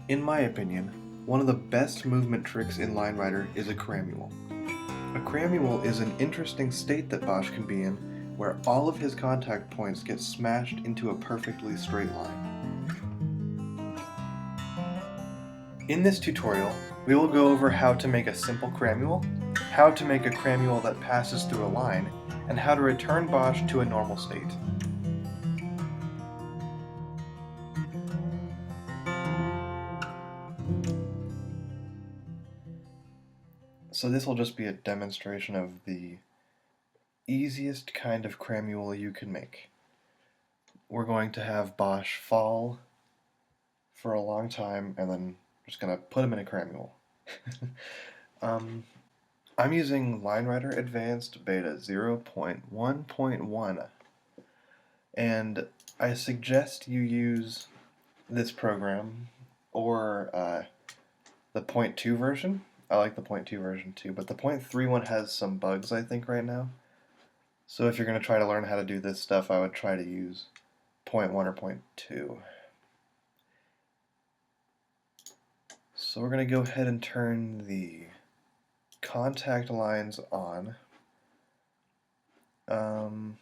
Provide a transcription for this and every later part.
In my opinion, one of the best movement tricks in Line Rider is a Kramual. A Kramual is an interesting state that Bosch can be in, where all of his contact points get smashed into a perfectly straight line. In this tutorial, we will go over how to make a simple Kramual, how to make a Kramual that passes through a line, and how to return Bosch to a normal state. So this will just be a demonstration of the easiest kind of Kramual you can make. We're going to have Bosch fall for a long time and then just gonna put him in a Kramual. um, I'm using LineWriter Advanced Beta 0.1.1, and I suggest you use this program or the point 2 version. I like the point 2 version too, but the point 3 one has some bugs, I think, right now. So if you're going to try to learn how to do this stuff, I would try to use point 1 or point 2. So we're going to go ahead and turn the contact lines on. And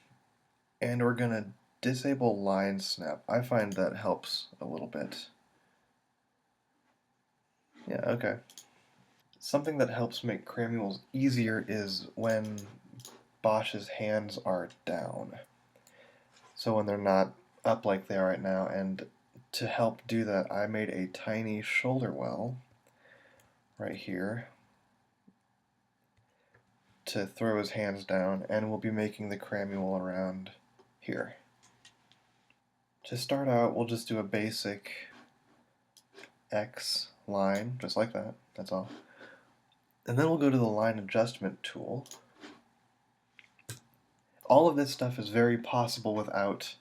we're going to disable line snap. I find that helps a little bit. Yeah, okay. Something that helps make Kramuals easier is when Bosch's hands are down. So when they're not up like they are right now, and to help do that, I made a tiny shoulder well right here to throw his hands down, and we'll be making the Kramual around here. To start out, we'll just do a basic X line, just like that, that's all. And then we'll go to the line adjustment tool. All of this stuff is very possible without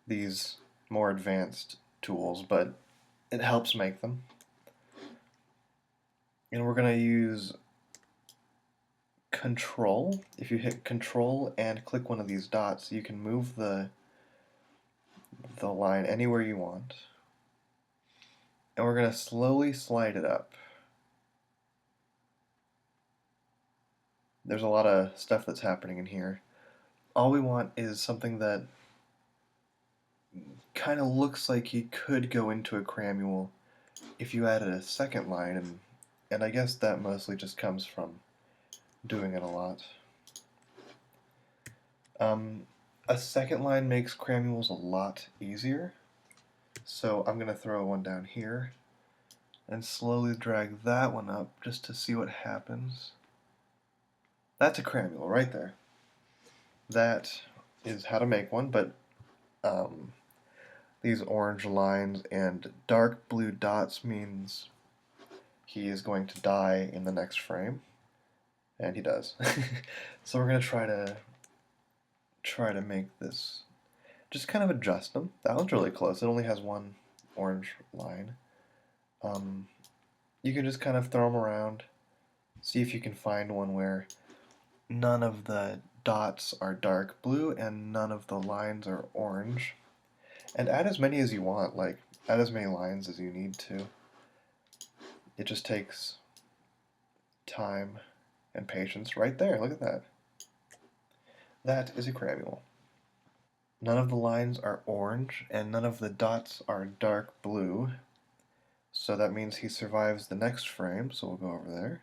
these more advanced tools, but it helps make them. And we're going to use Control. If you hit Control and click one of these dots, you can move the line anywhere you want. And we're going to slowly slide it up. There's a lot of stuff that's happening in here. All we want is something that kind of looks like he could go into a Kramual if you added a second line, and I guess that mostly just comes from doing it a lot. A second line makes Kramuals a lot easier, so I'm going to throw one down here and slowly drag that one up just to see what happens. That's a Kramual right there. That is how to make one, but these orange lines and dark blue dots means he is going to die in the next frame, and he does. So we're going to try to make this, just kind of adjust them. That one's really close. It only has one orange line. You can just kind of throw them around, see if you can find one where none of the dots are dark blue and none of the lines are orange. And add as many as you want, like add as many lines as you need to. It just takes time and patience. Right there, look at that. That is a Kramual. None of the lines are orange and none of the dots are dark blue. So that means he survives the next frame, so we'll go over there.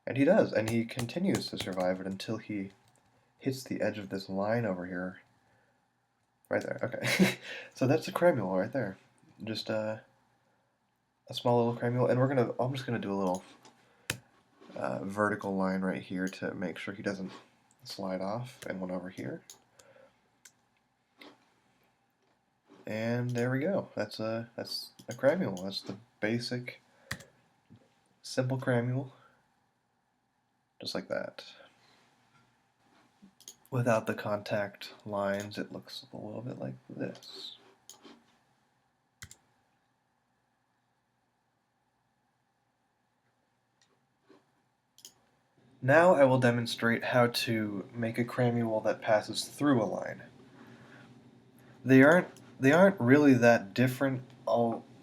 And he does, and he continues to survive it until he hits the edge of this line over here. Right there, okay. So that's a Kramual right there. Just a small little Kramual, and I'm just gonna do a little vertical line right here to make sure he doesn't slide off, and one over here. And there we go. That's a Kramual. That's the basic, simple Kramual. Just like that. Without the contact lines, it looks a little bit like this. Now I will demonstrate how to make a Kramual that passes through a line. They aren't really that different.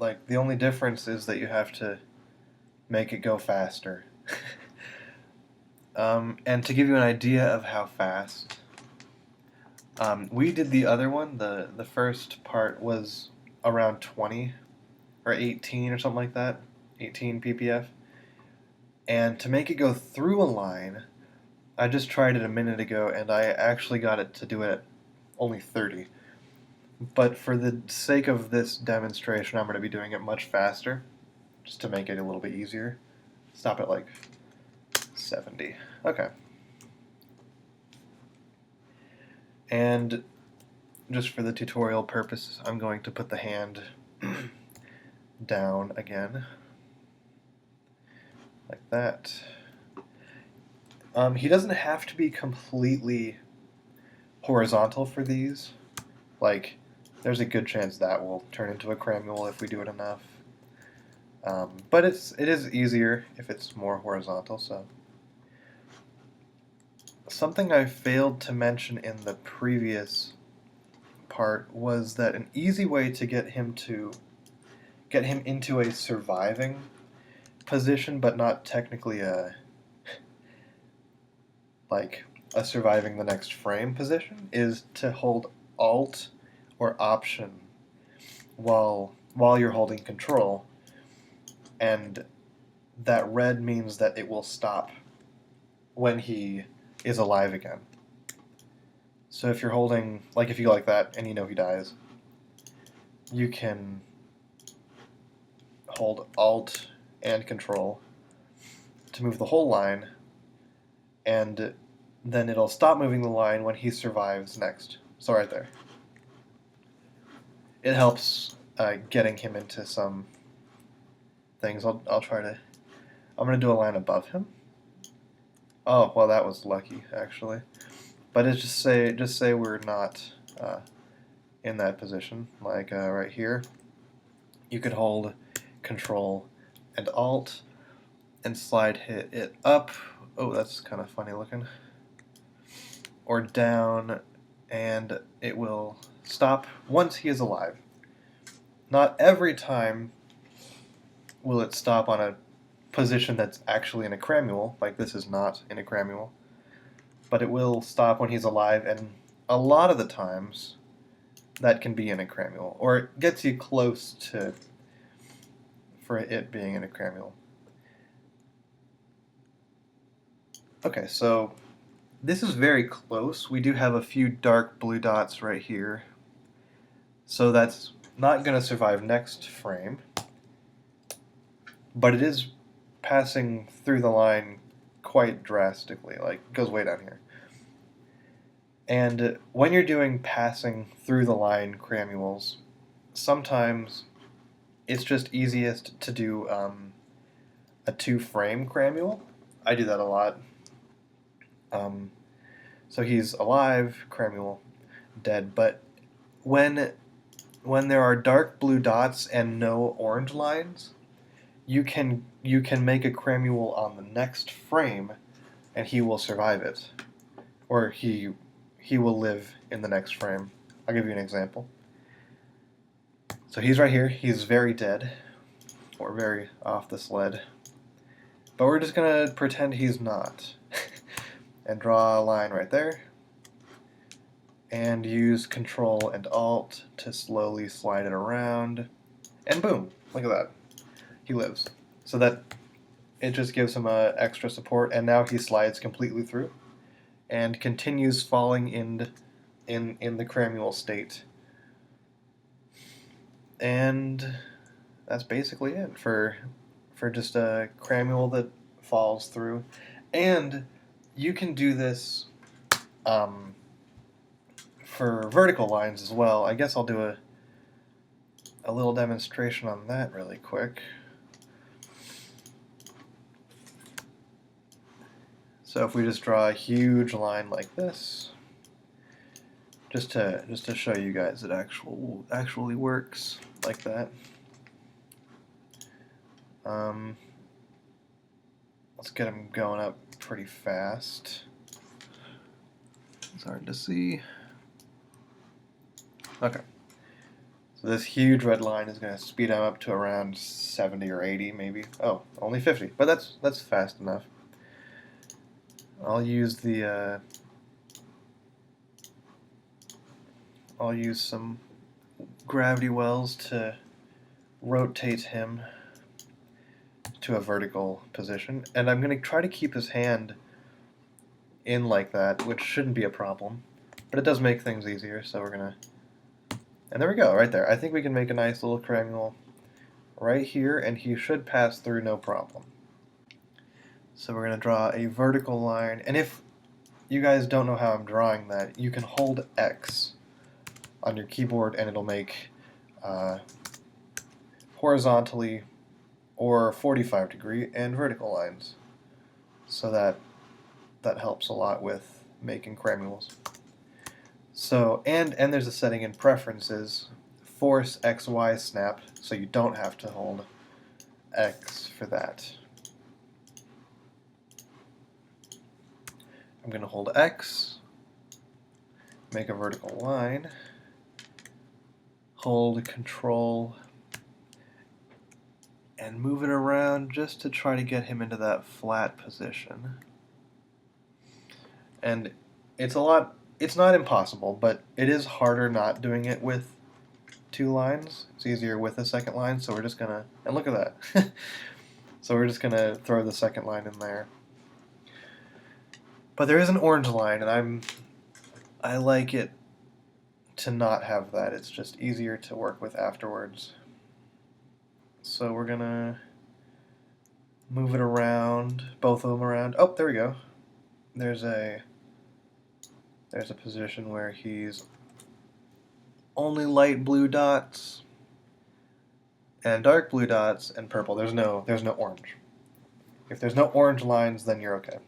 Like, the only difference is that you have to make it go faster. And to give you an idea of how fast, we did the other one. The first part was around 20 or 18 or something like that, 18 ppf. And to make it go through a line, I just tried it a minute ago, and I actually got it to do it at only 30. But for the sake of this demonstration, I'm going to be doing it much faster, just to make it a little bit easier. Stop at like 70. Okay. And just for the tutorial purpose, I'm going to put the hand down again, like that. He doesn't have to be completely horizontal for these. Like, there's a good chance that will turn into a Kramual if we do it enough. But it is easier if it's more horizontal. So something I failed to mention in the previous part was that an easy way to get him into a surviving position, but not technically a surviving the next frame position, is to hold Alt or Option while you're holding Control, and that red means that it will stop when he is alive again. So if you're holding, like if you go like that and you know he dies, you can hold Alt and Control to move the whole line, and then it'll stop moving the line when he survives next. So right there. It helps getting him into some things. I'll try to... I'm going to do a line above him. Oh, well, that was lucky, actually. But it's just say we're not in that position, like right here. You could hold Control and Alt and slide hit it up. Oh, that's kind of funny looking. Or down, and it will stop once he is alive. Not every time will it stop on a position that's actually in a Kramual, like this is not in a Kramual, but it will stop when he's alive, and a lot of the times that can be in a Kramual, or it gets you close to for it being in a Kramual. Okay, so this is very close. We do have a few dark blue dots right here, so that's not going to survive next frame, but it is passing through the line quite drastically, like it goes way down here. And when you're doing passing through the line Kramuals, sometimes it's just easiest to do a 2-frame Kramual. I do that a lot. So he's alive, Kramual, dead, but when there are dark blue dots and no orange lines, you can make a Kramual on the next frame, and he will survive it, or he will live in the next frame. I'll give you an example. So he's right here. He's very dead, or very off the sled, but we're just gonna pretend he's not, and draw a line right there, and use Control and Alt to slowly slide it around, and boom! Look at that. He lives. So that it just gives him extra support, and now he slides completely through and continues falling in the Kramual state. And that's basically it for just a Kramual that falls through. And you can do this for vertical lines as well. I guess I'll do a little demonstration on that really quick. So if we just draw a huge line like this, just to show you guys it actually works like that. Let's get them going up pretty fast. It's hard to see. Okay. So this huge red line is going to speed him up to around 70 or 80 maybe. Oh, only 50, but that's fast enough. I'll use I'll use some gravity wells to rotate him to a vertical position, and I'm going to try to keep his hand in like that, which shouldn't be a problem, but it does make things easier, so we're going to... And there we go, right there. I think we can make a nice little Kramual right here, and he should pass through no problem. So we're going to draw a vertical line, and if you guys don't know how I'm drawing that, you can hold X on your keyboard and it'll make horizontally or 45-degree and vertical lines. So that helps a lot with making Kramuals. So, and there's a setting in preferences, force XY snap, so you don't have to hold X for that. I'm going to hold X, make a vertical line, hold Control, and move it around just to try to get him into that flat position. And it's not impossible, but it is harder not doing it with 2 lines. It's easier with a second line, so we're just gonna, and look at that. So we're just gonna throw the second line in there. But there is an orange line, and I like it to not have that. It's just easier to work with afterwards. So we're gonna move it around, both of them around. Oh, there we go. There's a position where he's only light blue dots and dark blue dots and purple. There's no orange. If there's no orange lines, then you're okay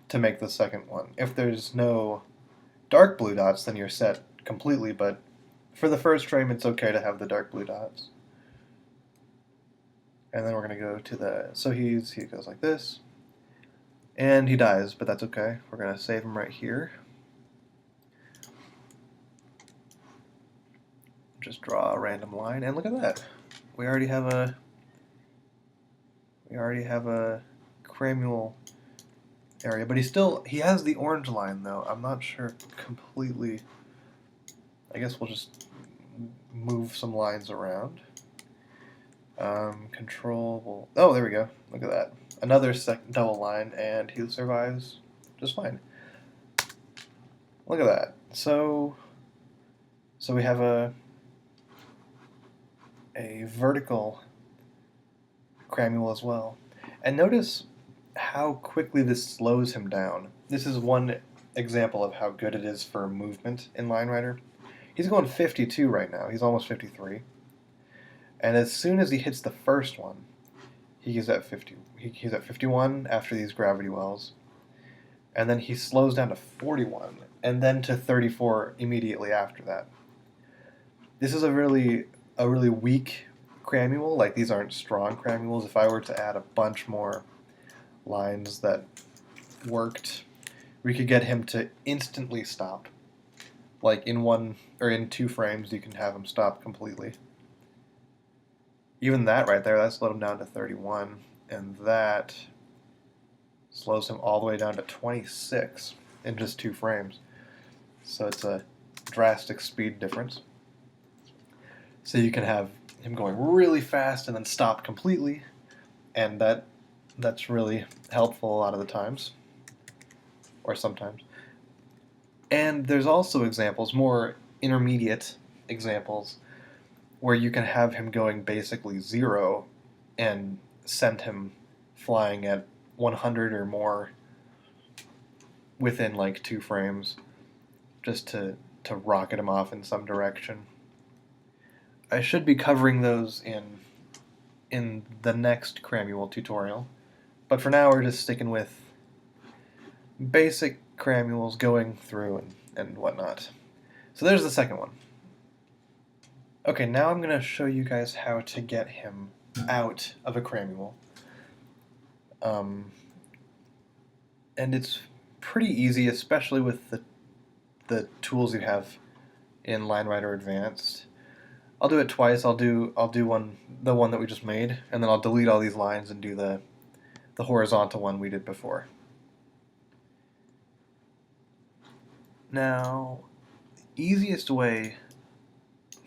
to make the second one. If there's no dark blue dots, then you're set completely, but for the first frame it's okay to have the dark blue dots. And then we're going to go to the, so he goes like this, and he dies, but that's okay. We're going to save him right here. Just draw a random line, and look at that. We already have a Kramual area, but he has the orange line though. I'm not sure completely. I guess we'll just move some lines around. Control. Oh, there we go. Look at that. Another double line, and he survives just fine. Look at that. So we have a vertical Kramual as well. And notice how quickly this slows him down. This is one example of how good it is for movement in Line Rider. He's going 52 right now. He's almost 53. And as soon as he hits the first one, he's at 50. He's at 51 after these gravity wells. And then he slows down to 41, and then to 34 immediately after that. This is a really weak Kramual. Like, these aren't strong Kramuals. If I were to add a bunch more lines that worked, we could get him to instantly stop. Like in 2 frames, you can have him stop completely. Even that right there, that slowed him down to 31, and that slows him all the way down to 26 in just 2 frames. So it's a drastic speed difference. So you can have him going really fast and then stop completely, and that's really helpful a lot of the times, or sometimes. And there's also examples, more intermediate examples, where you can have him going basically 0 and send him flying at 100 or more within like 2 frames, just to rocket him off in some direction. I should be covering those in the next Kramual tutorial, but for now we're just sticking with basic Kramuals going through and whatnot. So there's the second one. Okay, now I'm going to show you guys how to get him out of a Kramual. And it's pretty easy, especially with the tools you have in Line Rider Advanced. I'll do it twice. I'll do the one that we just made, and then I'll delete all these lines and do the horizontal one we did before. Now, easiest way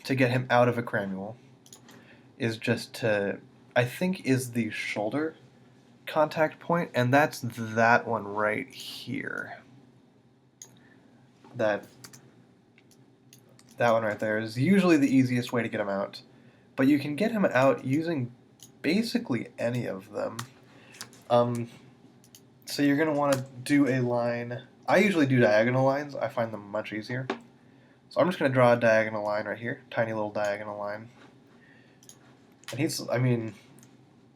to get him out of a Kramual is just to, I think, is the shoulder contact point, and that's that one right here. That one right there is usually the easiest way to get him out. But you can get him out using basically any of them. So you're going to want to do a line. I usually do diagonal lines. I find them much easier. So I'm just going to draw a diagonal line right here. Tiny little diagonal line. And he's, I mean,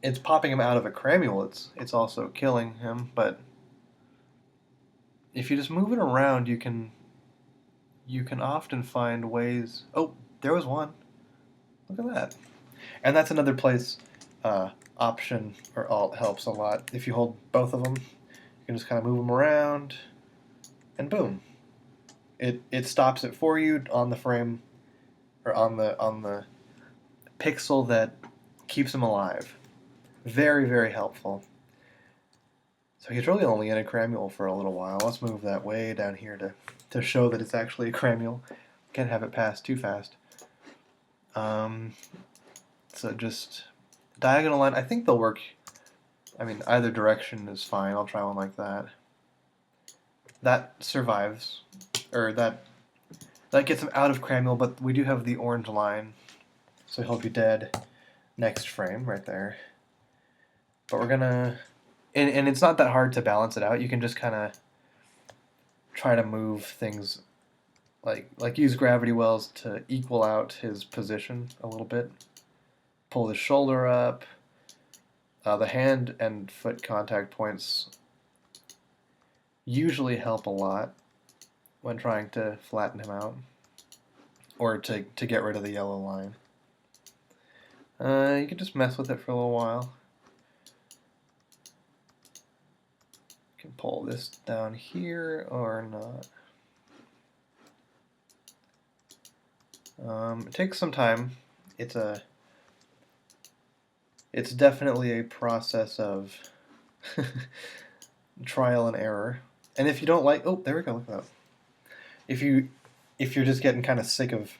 it's popping him out of a Kramual. It's also killing him. But if you just move it around, you can often find ways. Oh, there was one. Look at that. And that's another place Option or Alt helps a lot. If you hold both of them, you can just kind of move them around, and boom. It stops it for you on the frame, or on the pixel that keeps him alive. Very, very helpful. So he's really only in a Kramual for a little while. Let's move that way down here to show that it's actually a Kramual. Can't have it pass too fast. So just diagonal line. I think they'll work. I mean, either direction is fine. I'll try one like that. That survives, or that gets him out of Kramual, but we do have the orange line, so he'll be dead next frame right there. But we're gonna, and it's not that hard to balance it out. You can just kind of try to move things, like use gravity wells to equal out his position a little bit. Pull his shoulder up. The hand and foot contact points usually help a lot when trying to flatten him out, or to get rid of the yellow line. You can just mess with it for a little while. You can pull this down here or not. It takes some time. It's definitely a process of trial and error. And if you don't like, oh, there we go, look at that. If you're just getting kind of sick of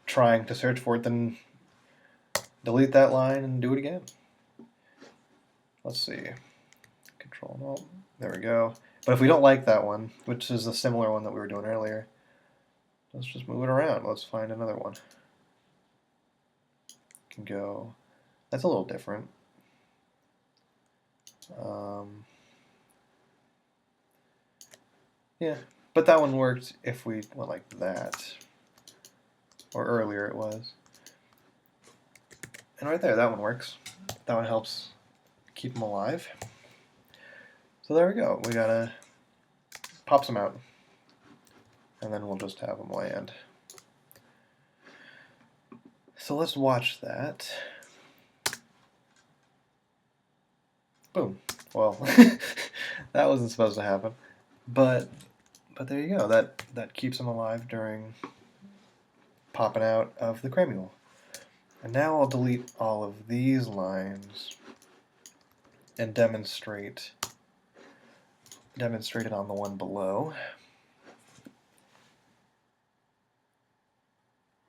trying to search for it, then delete that line and do it again. Let's see. Control Alt. There we go. But if we don't like that one, which is a similar one that we were doing earlier, let's just move it around. Let's find another one. Can go. That's a little different. Yeah, but that one worked if we went like that. Or earlier it was. And right there, that one works. That one helps keep them alive. So there we go. We gotta pop some out. And then we'll just have them land. So let's watch that. Boom. Well, that wasn't supposed to happen. But there you go. That keeps them alive during popping out of the Kramual. And now I'll delete all of these lines and demonstrate it on the one below.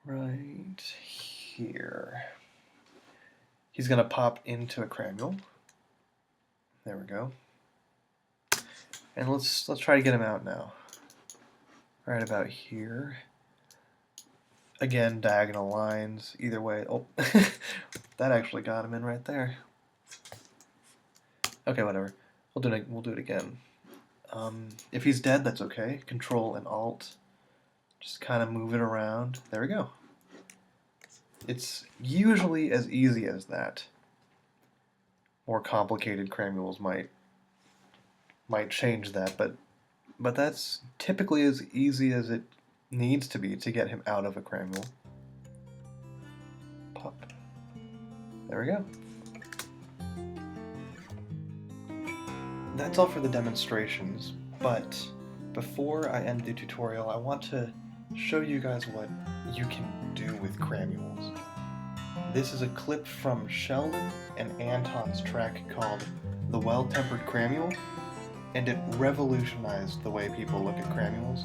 Right here. He's going to pop into a Kramual. There we go. And let's try to get him out now. Right about here. Again, diagonal lines, either way. Oh, that actually got him in right there. Okay, whatever. We'll do it again. If he's dead, that's okay. Control and Alt. Just kind of move it around. There we go. It's usually as easy as that. More complicated Kramuals might change that, but that's typically as easy as it needs to be to get him out of a Kramual. Pop. There we go. That's all for the demonstrations, but before I end the tutorial, I want to show you guys what you can do with Kramuals. This is a clip from Sheldon and Anton's track called The Well-Tempered Kramual, and it revolutionized the way people look at Kramuals.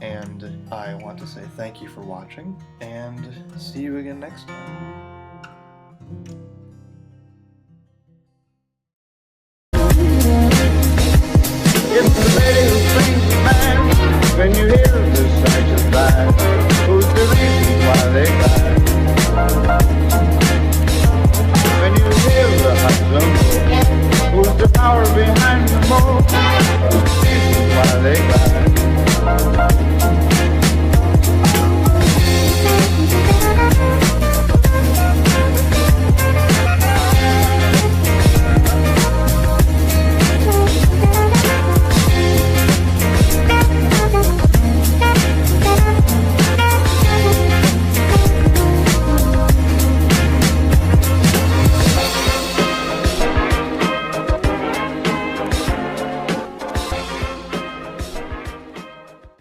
And I want to say thank you for watching, and see you again next time. It's the lady who sings the man when you hear the sight of life.